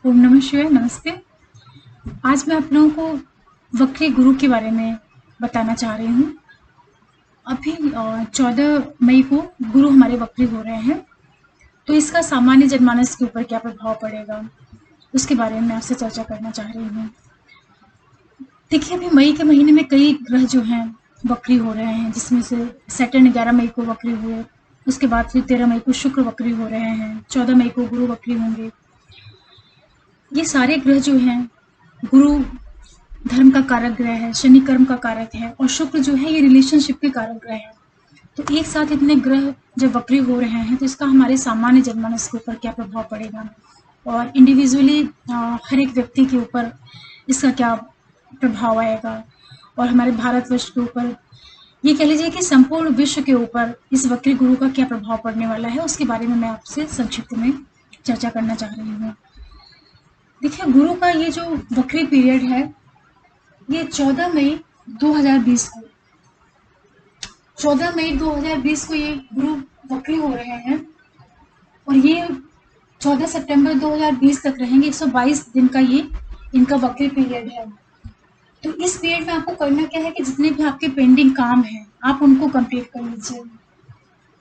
ओम नमः शिवाय। नमस्ते। आज मैं आप लोगों को वक्री गुरु के बारे में बताना चाह रही हूँ। अभी 14 मई को गुरु हमारे वक्री हो रहे हैं, तो इसका सामान्य जनमानस के ऊपर क्या प्रभाव पड़ेगा, उसके बारे में आपसे चर्चा करना चाह रही हूँ। देखिए, अभी मई के महीने में कई ग्रह जो हैं वक्री हो रहे हैं, जिसमें से सैटर्न 11 मई को वक्री हुए, उसके बाद फिर 13 मई को शुक्र वक्री हो रहे हैं, 14 मई को गुरु वक्री होंगे। ये सारे ग्रह जो हैं, गुरु धर्म का कारक ग्रह है, शनि कर्म का कारक है, और शुक्र जो है ये रिलेशनशिप के कारक ग्रह है। तो एक साथ इतने ग्रह जब वक्री हो रहे हैं तो इसका हमारे सामान्य जनमानस के ऊपर क्या प्रभाव पड़ेगा, और इंडिविजुअली हर एक व्यक्ति के ऊपर इसका क्या प्रभाव आएगा, और हमारे भारतवर्ष के ऊपर, ये कह लीजिए कि संपूर्ण विश्व के ऊपर इस वक्री गुरु का क्या प्रभाव पड़ने वाला है, उसके बारे में मैं आपसे संक्षिप्त में चर्चा करना चाह रही हूँ। देखिए, गुरु का ये जो वक्री पीरियड है, ये 14 मई 2020 को 14 मई 2020 को ये गुरु वक्री हो रहे हैं, और ये 14 सितंबर 2020 तक रहेंगे। 122 दिन का ये इनका वक्री पीरियड है। तो इस पीरियड में आपको करना क्या है कि जितने भी आपके पेंडिंग काम हैं आप उनको कंप्लीट कर लीजिए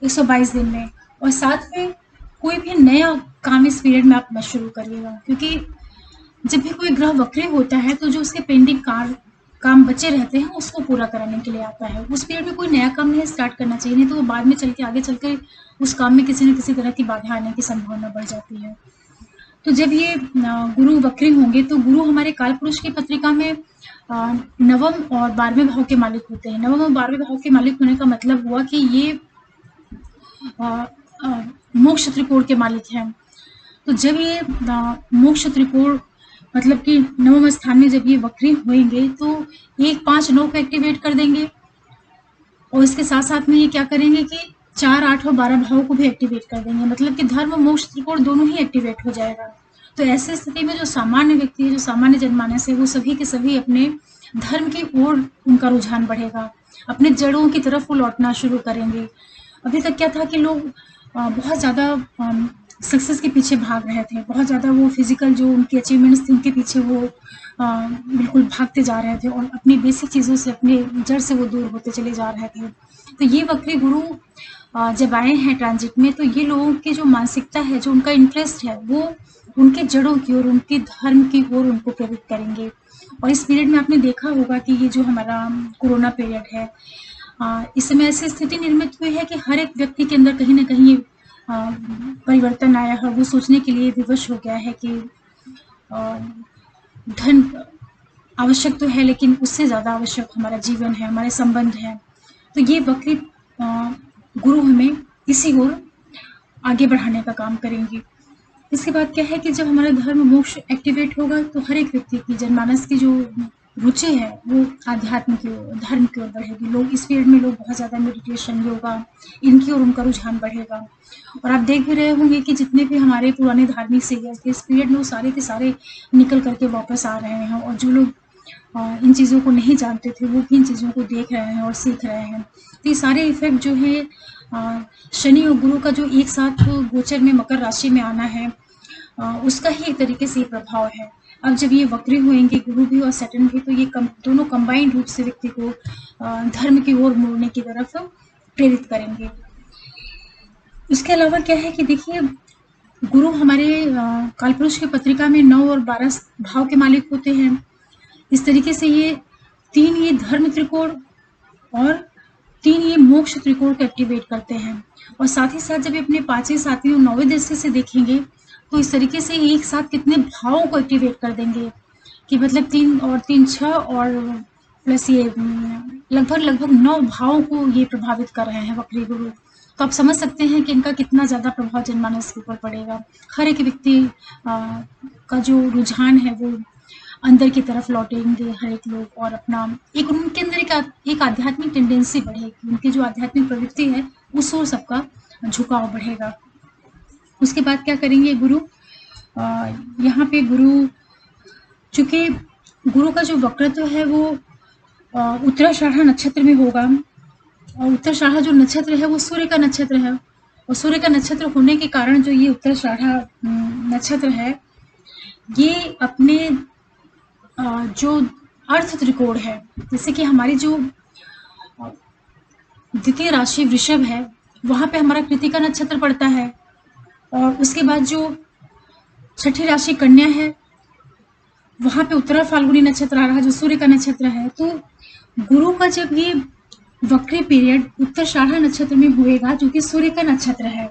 122 दिन में, और साथ में कोई भी नया काम इस पीरियड में आप मत शुरू करिएगा, क्योंकि जब भी कोई ग्रह वक्री होता है तो जो उसके पेंडिंग काम बचे रहते हैं उसको पूरा कराने के लिए आता है। उस पीरियड में कोई नया काम नहीं स्टार्ट करना चाहिए, नहीं तो वो बाद में चल के आगे चलकर उस काम में किसी न किसी तरह की बाधा आने की संभावना बढ़ जाती है। तो जब ये गुरु वक्री होंगे तो गुरु हमारे काल पुरुष की पत्रिका में नवम और 12वें भाव के मालिक होते हैं। नवम और 12वें भाव के मालिक होने का मतलब हुआ कि ये मोक्ष त्रिकोण के मालिक हैं। तो जब ये मोक्ष त्रिकोण मतलब कि नवम स्थान में जब ये वक्री होंगे तो 1, 5, 9 को एक्टिवेट कर देंगे, और इसके साथ साथ में ये क्या करेंगे कि 4, 8 और 12 भावों को भी एक्टिवेट कर देंगे, मतलब कि धर्म मोक्ष त्रिकोण दोनों ही एक्टिवेट हो जाएगा। तो ऐसी स्थिति में जो सामान्य व्यक्ति है, जो सामान्य जनमानस है, वो सभी के सभी अपने धर्म की ओर उनका रुझान बढ़ेगा, अपने जड़ों की तरफ वो लौटना शुरू करेंगे। अभी तक क्या था कि लोग बहुत ज़्यादा सक्सेस के पीछे भाग रहे थे, बहुत ज़्यादा वो फिजिकल जो उनकी अचीवमेंट्स थी उनके पीछे वो बिल्कुल भागते जा रहे थे, और अपनी बेसिक चीज़ों से, अपने जड़ से वो दूर होते चले जा रहे थे। तो ये वक्री गुरु जब आए हैं ट्रांजिट में, तो ये लोगों की जो मानसिकता है, जो उनका इंटरेस्ट है, वो उनके जड़ों की ओर, उनके धर्म की ओर उनको प्रेरित करेंगे। और इस पीरियड में आपने देखा होगा कि ये जो हमारा कोरोना पीरियड है, इस समय ऐसी स्थिति निर्मित हुई है कि हर एक व्यक्ति के अंदर कहीं ना कहीं परिवर्तन आया है। वो सोचने के लिए विवश हो गया है कि धन आवश्यक तो है, लेकिन उससे ज़्यादा आवश्यक हमारा जीवन है, हमारे संबंध है। तो ये वक्री गुरु हमें इसी ओर आगे बढ़ाने का काम करेंगे। इसके बाद क्या है कि जब हमारा धर्म मोक्ष एक्टिवेट होगा तो हर एक व्यक्ति की जनमानस की जो रुचि है वो आध्यात्म की ओर, धर्म की ओर बढ़ेगी। लोग इस पीरियड में बहुत ज़्यादा मेडिटेशन, योगा, इनकी ओर उनका रुझान बढ़ेगा। और आप देख भी रहे होंगे कि जितने भी हमारे पुराने धार्मिक सीरियल्स थे इस पीरियड में, वो सारे के सारे निकल करके वापस आ रहे हैं, और जो लोग इन चीज़ों को नहीं जानते थे वो भी इन चीज़ों को देख रहे हैं और सीख रहे हैं। तो ये सारे इफेक्ट जो है शनि और गुरु का जो एक साथ गोचर में मकर राशि में आना है, उसका ही एक तरीके से ये प्रभाव है। अब जब ये वक्री होंगे गुरु भी और सैटर्न भी, तो ये दोनों कंबाइंड रूप से व्यक्ति को धर्म की ओर मुड़ने की तरफ प्रेरित करेंगे। उसके अलावा क्या है कि देखिए, गुरु हमारे कालपुरुष की पत्रिका में 9 और 12 भाव के मालिक होते हैं। इस तरीके से ये 3 ये धर्म त्रिकोण और 3 ये मोक्ष त्रिकोण को एक्टिवेट करते हैं। और साथ ही साथ जब ये अपने 5वें, 7वें और 9वें दृष्टि से देखेंगे तो इस तरीके से एक साथ कितने भावों को एक्टिवेट कर देंगे कि मतलब 3 और 3 6 और प्लस ये लगभग 9 भावों को ये प्रभावित कर रहे हैं वक्री गुरु। तो आप समझ सकते हैं कि इनका कितना ज़्यादा प्रभाव जनमानस के ऊपर पड़ेगा। हर एक व्यक्ति का जो रुझान है वो अंदर की तरफ लौटेंगे हर एक लोग, और अपना एक उनके अंदर एक आध्यात्मिक टेंडेंसी बढ़ेगी, उनकी जो आध्यात्मिक प्रवृत्ति है उस ओर सबका झुकाव बढ़ेगा। उसके बाद क्या करेंगे गुरु, यहाँ पे गुरु, चूंकि गुरु का जो वक्रत्व है वो उत्तराषाढ़ा नक्षत्र में होगा, और उत्तराषाढ़ा जो नक्षत्र है वो सूर्य का नक्षत्र है, और सूर्य का नक्षत्र होने के कारण जो ये उत्तराषाढ़ा नक्षत्र है ये अपने जो अर्थ त्रिकोण है, जैसे कि हमारी जो द्वितीय राशि वृषभ है, वहाँ पे हमारा कृतिका नक्षत्र पड़ता है, और उसके बाद जो छठी राशि कन्या है, वहाँ पे उत्तरा फाल्गुनी नक्षत्र आ रहा है जो सूर्य का नक्षत्र है। तो गुरु का जब ये वक्री पीरियड उत्तराषाढ़ा नक्षत्र में होएगा, जो कि सूर्य का नक्षत्र है,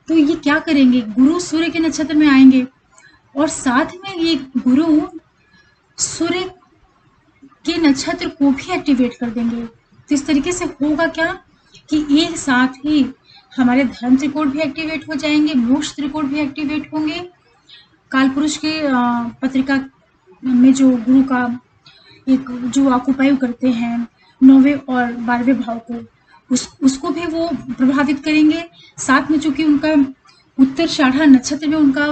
तो ये क्या करेंगे, गुरु सूर्य के नक्षत्र में आएंगे और साथ में ये गुरु सूर्य के नक्षत्र को भी एक्टिवेट कर देंगे। तो इस तरीके से होगा क्या कि एक साथ ही हमारे धर्म त्रिकोण भी एक्टिवेट हो जाएंगे, मोक्ष त्रिकोण भी एक्टिवेट होंगे। काल पुरुष के पत्रिका में जो गुरु का एक जो ऑक्युपाई करते हैं 9वें और 12वें भाव को, उसको भी वो प्रभावित करेंगे। साथ में चूंकि उनका उत्तराषाढ़ा नक्षत्र में उनका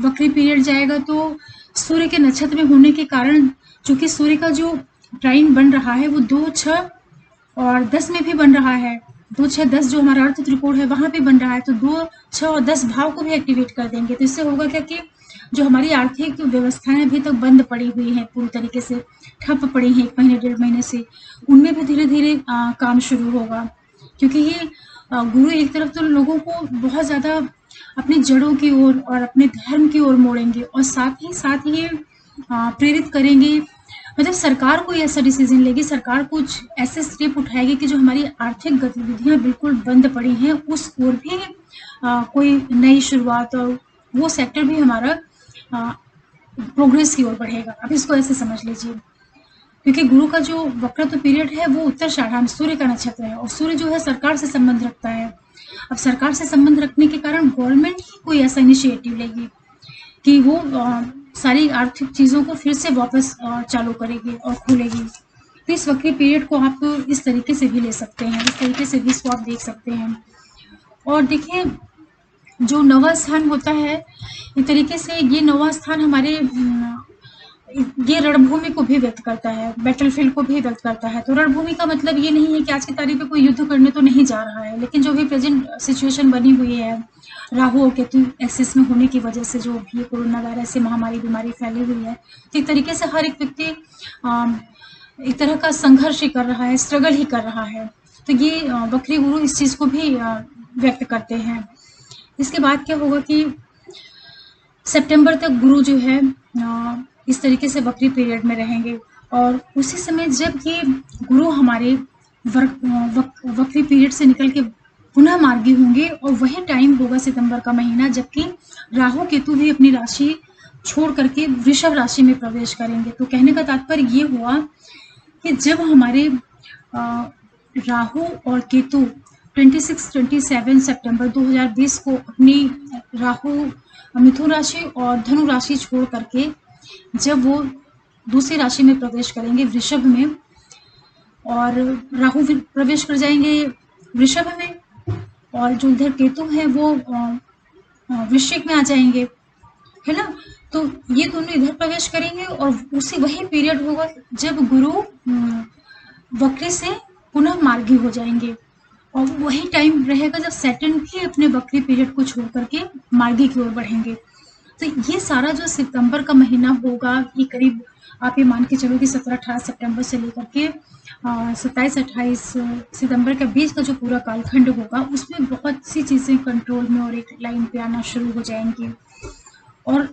वक्री पीरियड जाएगा, तो सूर्य के नक्षत्र में होने के कारण चूंकि सूर्य का जो ट्राइन बन रहा है वो 2, 6 और 10 में भी बन रहा है। 2, 6, 10 जो हमारा अर्थ त्रिकोण है वहां पे बन रहा है, तो 2, 6 और 10 भाव को भी एक्टिवेट कर देंगे। तो इससे होगा क्या कि जो हमारी आर्थिक व्यवस्थाएं अभी तक बंद पड़ी हुई हैं, पूरी तरीके से ठप पड़ी हैं 1 महीने 1.5 महीने से, उनमें भी धीरे धीरे काम शुरू होगा। क्योंकि ये गुरु एक तरफ तो लोगों को बहुत ज्यादा अपनी जड़ों की ओर और अपने धर्म की ओर मोड़ेंगे, और साथ ही ये प्रेरित करेंगे। मतलब सरकार कोई ऐसा डिसीजन लेगी, सरकार कुछ ऐसे स्टेप उठाएगी कि जो हमारी आर्थिक गतिविधियां बिल्कुल बंद पड़ी हैं उस ओर भी कोई नई शुरुआत, और वो सेक्टर भी हमारा प्रोग्रेस की ओर बढ़ेगा। अब इसको ऐसे समझ लीजिए, क्योंकि गुरु का जो वक्रत्व पीरियड है वो उत्तराषाढ़ा में सूर्य का नक्षत्र है, और सूर्य जो है सरकार से संबंध रखता है। अब सरकार से संबंध रखने के कारण गवर्नमेंट ही कोई ऐसा इनिशिएटिव लेगी कि वो सारी आर्थिक चीजों को फिर से वापस चालू करेगी और खोलेगी। तो इस वक्री पीरियड को आप इस तरीके से भी ले सकते हैं, इस तरीके से भी इसको आप देख सकते हैं। और देखिए, जो नवा स्थान होता है, एक तरीके से ये नवा स्थान हमारे ये रणभूमि को भी व्यक्त करता है, बैटलफील्ड को भी व्यक्त करता है। तो रणभूमि का मतलब ये नहीं है कि आज की तारीख में कोई युद्ध करने तो नहीं जा रहा है, लेकिन जो भी प्रेजेंट सिचुएशन बनी हुई है राहु और केतु एक्सिस में होने की वजह से, जो भी कोरोना वायरस से महामारी बीमारी फैली हुई है, तो एक तरीके से हर एक व्यक्ति एक तरह का संघर्ष ही कर रहा है, स्ट्रगल ही कर रहा है। तो ये वक्री गुरु इस चीज को भी व्यक्त करते हैं। इसके बाद क्या होगा कि सितंबर तक गुरु जो है इस तरीके से वक्री पीरियड में रहेंगे, और उसी समय जब ये गुरु हमारे वक्री पीरियड से निकल के पुनः मार्गी होंगे, और वही टाइम होगा सितंबर का महीना जबकि राहु केतु भी अपनी राशि छोड़ करके वृषभ राशि में प्रवेश करेंगे। तो कहने का तात्पर्य ये हुआ कि जब हमारे राहु और केतु 26-27 सितंबर 2020 को अपनी राहु मिथुन राशि और धनु राशि छोड़ करके जब वो दूसरी राशि में प्रवेश करेंगे वृषभ में, और राहु प्रवेश कर जाएंगे वृषभ में, और जो इधर केतु है वो वृश्चिक में आ जाएंगे, है ना। तो ये दोनों इधर प्रवेश करेंगे, और उसी वही पीरियड होगा जब गुरु वक्री से पुनः मार्गी हो जाएंगे, और वही टाइम रहेगा जब सैटर्न भी अपने वक्री पीरियड को छोड़ करके मार्गी की ओर बढ़ेंगे। तो ये सारा जो सितंबर का महीना होगा, ये करीब आप ये मान के चलो कि 17-18 सितंबर से लेकर के 27-28 सितंबर के बीच का जो पूरा कालखंड होगा, उसमें बहुत सी चीजें कंट्रोल में और एक लाइन पे आना शुरू हो जाएंगी। और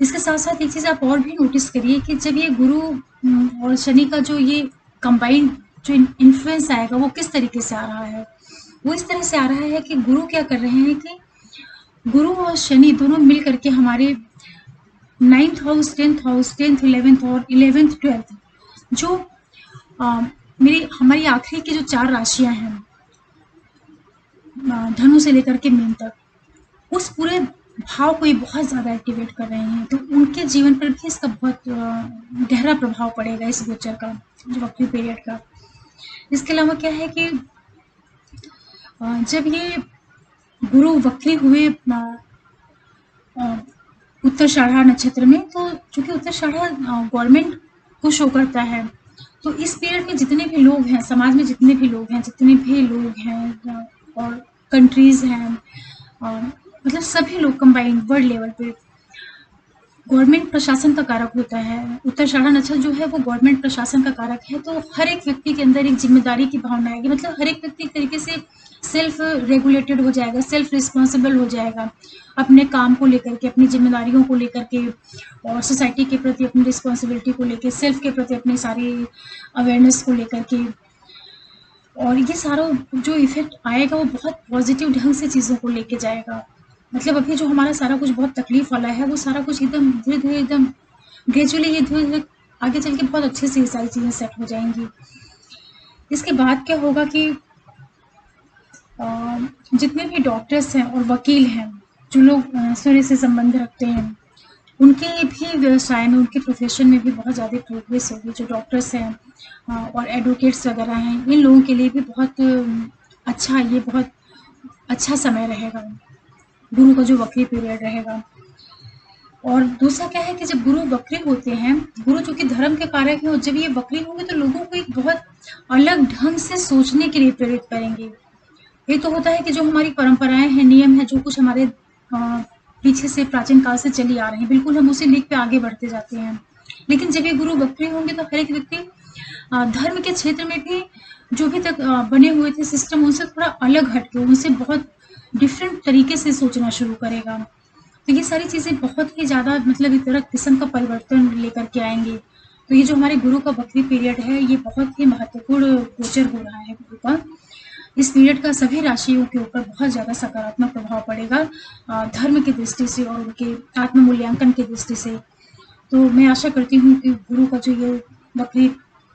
इसके साथ साथ एक चीज आप और भी नोटिस करिए कि जब ये गुरु और शनि का जो ये कंबाइंड जो इन्फ्लुएंस आएगा, वो किस तरीके से आ रहा है, वो इस तरह से आ रहा है कि गुरु क्या कर रहे हैं कि गुरु और शनि दोनों मिल करके हमारे 9th house, 10th house, 10th, 11th और 11th, 12th जो हमारी आखिरी की जो 4 राशियां हैं धनु से लेकर के मीन तक, उस पूरे भाव को ये बहुत ज्यादा एक्टिवेट कर रहे हैं। तो उनके जीवन पर भी इसका बहुत गहरा प्रभाव पड़ेगा इस गोचर का, जो वक्री पीरियड का। इसके अलावा क्या है कि जब ये गुरु वक्री हुए उत्तराषाढ़ा नक्षत्र में, तो चूंकि उत्तराषाढ़ा गवर्नमेंट को शो करता है, तो इस पीरियड में जितने भी लोग हैं, समाज में जितने भी लोग हैं और कंट्रीज हैं, मतलब सभी लोग कंबाइंड वर्ल्ड लेवल पे गवर्नमेंट प्रशासन का कारक होता है। उत्तराषाढ़ा नक्षत्र जो है वो गवर्नमेंट प्रशासन का कारक है। तो हर एक व्यक्ति के अंदर एक जिम्मेदारी की भावना आएगी, मतलब हर एक व्यक्ति एक तरीके से सेल्फ रेगुलेटेड हो जाएगा, सेल्फ रिस्पॉन्सिबल हो जाएगा अपने काम को लेकर के, अपनी जिम्मेदारियों को लेकर के, और सोसाइटी के प्रति अपनी रिस्पॉन्सिबिलिटी को लेकर, सेल्फ के प्रति अपनी सारी अवेयरनेस को लेकर के। और ये सारा जो इफेक्ट आएगा वो बहुत पॉजिटिव ढंग से चीज़ों को लेके जाएगा। मतलब अभी जो हमारा सारा कुछ बहुत तकलीफ वाला है वो सारा कुछ एकदम धीरे धीरे, एकदम ग्रेजुअली, ये धीरे धीरे आगे चल के बहुत अच्छे से ये सारी चीज़ें सेट हो जाएंगी। इसके बाद क्या होगा कि जितने भी डॉक्टर्स हैं और वकील हैं, जो लोग सूर्य से संबंध रखते हैं, उनके भी व्यवसाय में, उनके प्रोफेशन में भी बहुत ज़्यादा प्रोग्रेस होगी। जो डॉक्टर्स हैं और एडवोकेट्स वगैरह हैं, इन लोगों के लिए भी बहुत अच्छा, ये बहुत अच्छा समय रहेगा, गुरु का जो वक्री पीरियड रहेगा। और दूसरा क्या है कि जब गुरु वक्री होते हैं, गुरु जो कि धर्म के कारक हैं, और जब ये वक्री होंगे तो लोगों को एक बहुत अलग ढंग से सोचने के लिए प्रेरित करेंगे। एक तो होता है कि जो हमारी परंपराएं हैं, नियम है, जो कुछ हमारे पीछे से प्राचीन काल से चली आ रही हैं, बिल्कुल हम उसे लिख पे आगे बढ़ते जाते हैं। लेकिन जब ये गुरु वक्री होंगे तो हर एक व्यक्ति धर्म के क्षेत्र में भी जो भी तक बने हुए थे सिस्टम, उनसे थोड़ा अलग हटके, उनसे बहुत डिफरेंट तरीके से सोचना शुरू करेगा। तो ये सारी चीज़ें बहुत ही ज़्यादा, मतलब एक तरह किस्म का परिवर्तन लेकर के आएंगे। तो ये जो हमारे गुरु का वक्री पीरियड है, ये बहुत ही महत्वपूर्ण गोचर हो रहा है गुरु का। इस पीरियड का सभी राशियों के ऊपर बहुत ज़्यादा सकारात्मक प्रभाव पड़ेगा धर्म की दृष्टि से और उनके आत्म मूल्यांकन की दृष्टि से। तो मैं आशा करती हूँ कि गुरु का जो ये वक्री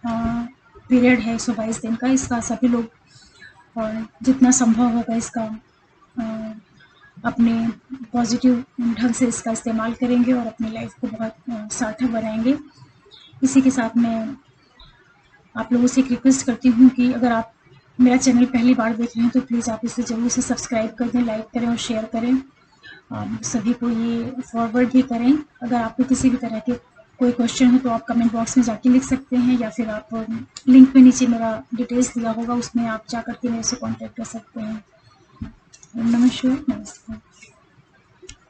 पीरियड है 122 दिन का, इसका सभी लोग और जितना संभव होगा इसका अपने पॉजिटिव ढंग से इसका इस्तेमाल करेंगे और अपनी लाइफ को बहुत सार्थक बनाएंगे। इसी के साथ मैं आप लोगों से एक रिक्वेस्ट करती हूँ कि अगर आप मेरा चैनल पहली बार देख रहे हैं तो प्लीज़ आप इसे ज़रूर से सब्सक्राइब कर दें, लाइक करें और शेयर करें। सभी को ये फॉरवर्ड भी करें। अगर आपको किसी भी तरह के कोई क्वेश्चन हो तो आप कमेंट बॉक्स में जाके लिख सकते हैं, या फिर आप लिंक में नीचे मेरा डिटेल्स दिया होगा, उसमें आप जा करके मेरे से कॉन्टैक्ट कर सकते हैं। नमस्कार, नमस्कार।